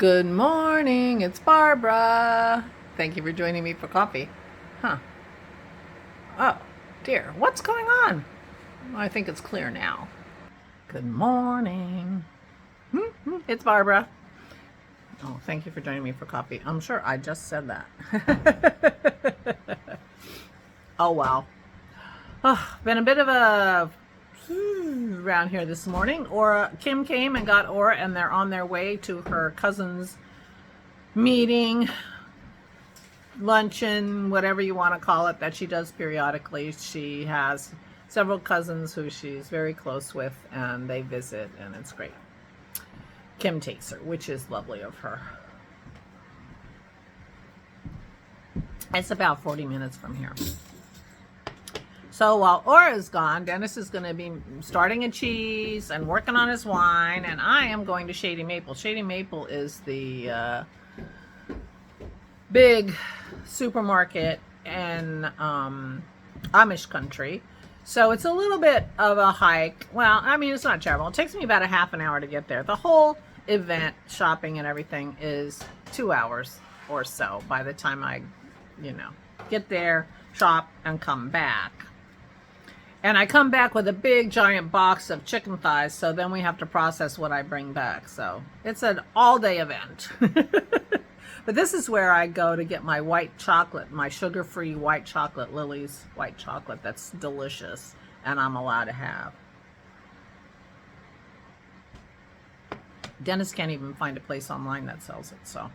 Good morning, it's Barbara. Thank you for joining me for coffee. Huh. Oh, dear. What's going on? I think it's clear now. Good morning. It's Barbara. Oh, thank you for joining me for coffee. I'm sure I just said that. Oh, wow. Oh, been a bit of a around here this morning. Kim came and got Aura, and they're on their way to her cousin's meeting, luncheon, whatever you want to call it, that she does periodically. She has several cousins who she's very close with, and they visit, and it's great. Kim takes her, which is lovely of her. It's about 40 minutes from here. So while Aura's gone, Dennis is going to be starting a cheese and working on his wine, and I am going to Shady Maple. Shady Maple is the big supermarket in Amish country. So it's a little bit of a hike. Well, I mean, it's not terrible. It takes me about a half an hour to get there. The whole event, shopping and everything, is 2 hours or so by the time I, get there, shop, and come back. And I come back with a big giant box of chicken thighs, so then we have to process what I bring back. So it's an all-day event. But this is where I go to get my white chocolate, my sugar-free white chocolate, Lily's white chocolate. That's delicious, and I'm allowed to have. Dennis can't even find a place online that sells it, so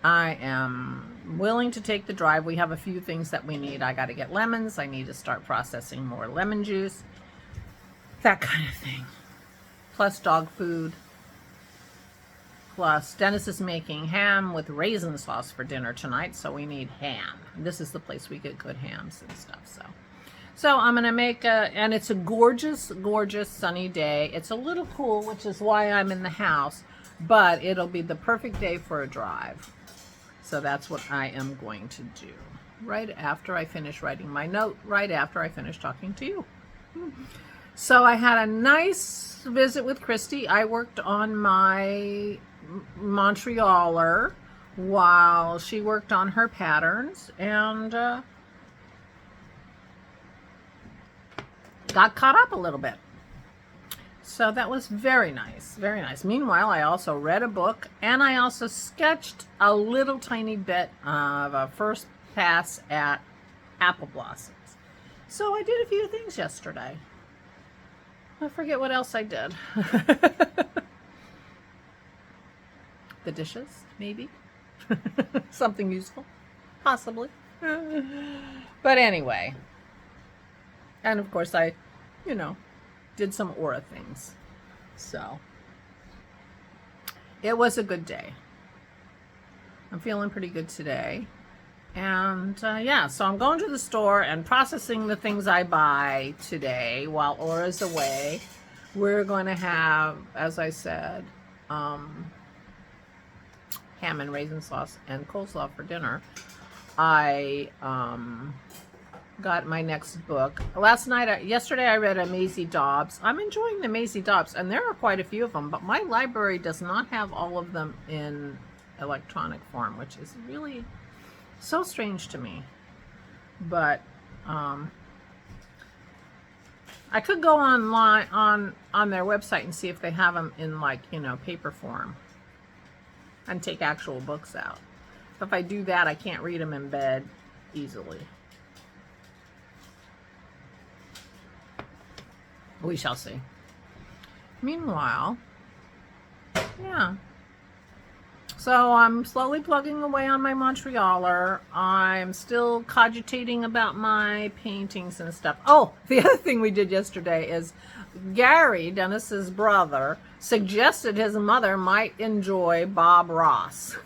I am willing to take the drive. We have a few things that we need. I got to get lemons. I need to start processing more lemon juice, that kind of thing. Plus dog food. Plus, Dennis is making ham with raisin sauce for dinner tonight, so we need ham. This is the place we get good hams and stuff. So I'm going to make and it's a gorgeous, gorgeous sunny day. It's a little cool, which is why I'm in the house, but it'll be the perfect day for a drive. So that's what I am going to do right after I finish writing my note, right after I finish talking to you. So I had a nice visit with Christy. I worked on my Montrealer while she worked on her patterns, and got caught up a little bit. So that was very nice, very nice. Meanwhile, I also read a book, and I also sketched a little tiny bit of a first pass at apple blossoms. So I did a few things yesterday. I forget what else I did. The dishes, maybe. Something useful, possibly. But anyway. And of course I, did some Aura things. So it was a good day. I'm feeling pretty good today. And so I'm going to the store and processing the things I buy today while Aura's away. We're going to have, as I said, ham and raisin sauce and coleslaw for dinner. I got my next book. Yesterday I read a Maisie Dobbs. I'm enjoying the Maisie Dobbs, and there are quite a few of them, but my library does not have all of them in electronic form, which is really so strange to me. But I could go online on their website and see if they have them in paper form and take actual books out. But if I do that, I can't read them in bed easily. We shall see. Meanwhile, so I'm slowly plugging away on my Montrealer. I'm still cogitating about my paintings and stuff. Oh, the other thing we did yesterday is Gary, Dennis's brother, suggested his mother might enjoy Bob Ross.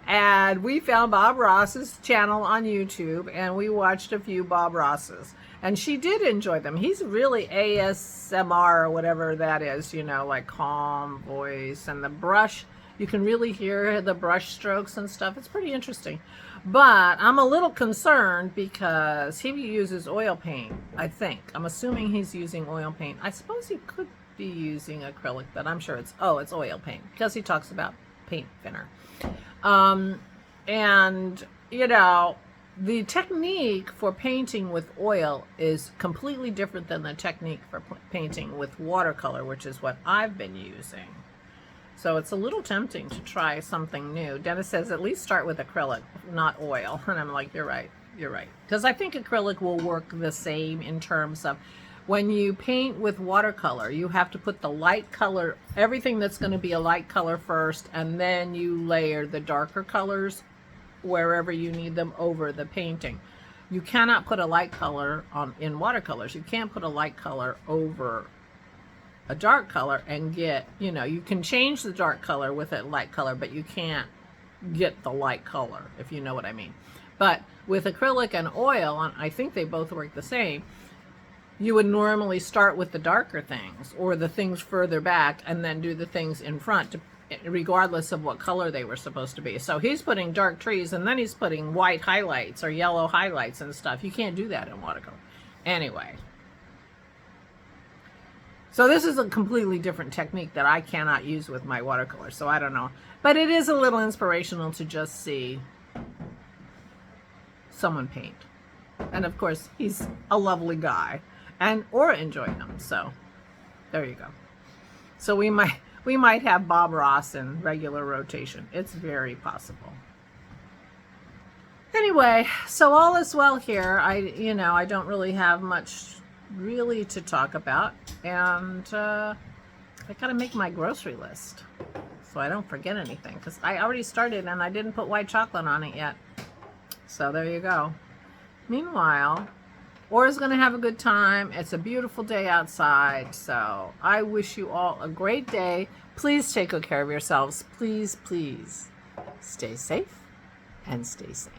And we found Bob Ross's channel on YouTube, and we watched a few Bob Rosses. And she did enjoy them. He's really ASMR or whatever that is, like calm voice. And the brush, you can really hear the brush strokes and stuff. It's pretty interesting. But I'm a little concerned because he uses oil paint, I think. I'm assuming he's using oil paint. I suppose he could be using acrylic, but I'm sure it's oil paint because he talks about paint thinner. And you know, the technique for painting with oil is completely different than the technique for painting with watercolor, which is what I've been using. So it's a little tempting to try something new. Dennis says at least start with acrylic, not oil. And I'm like, you're right. Because I think acrylic will work the same in terms of when you paint with watercolor, you have to put the light color, everything that's going to be a light color first, and then you layer the darker colors wherever you need them over the painting. You cannot put a light color in watercolors. You can't put a light color over a dark color and get, you know, you can change the dark color with a light color, but you can't get the light color, if you know what I mean. But with acrylic and oil, and I think they both work the same, you would normally start with the darker things or the things further back and then do the things in front, regardless of what color they were supposed to be. So he's putting dark trees and then he's putting white highlights or yellow highlights and stuff. You can't do that in watercolor. Anyway. So this is a completely different technique that I cannot use with my watercolor. So I don't know. But it is a little inspirational to just see someone paint. And of course, he's a lovely guy. And or enjoy him. So there you go. So we might have Bob Ross in regular rotation. It's very possible. Anyway, so all is well here. I don't really have much really to talk about, and I gotta make my grocery list so I don't forget anything, because I already started and I didn't put white chocolate on it yet. So there you go. Meanwhile, Aura's gonna have a good time. It's a beautiful day outside, so I wish you all a great day. Please take good care of yourselves. Please stay safe and stay sane.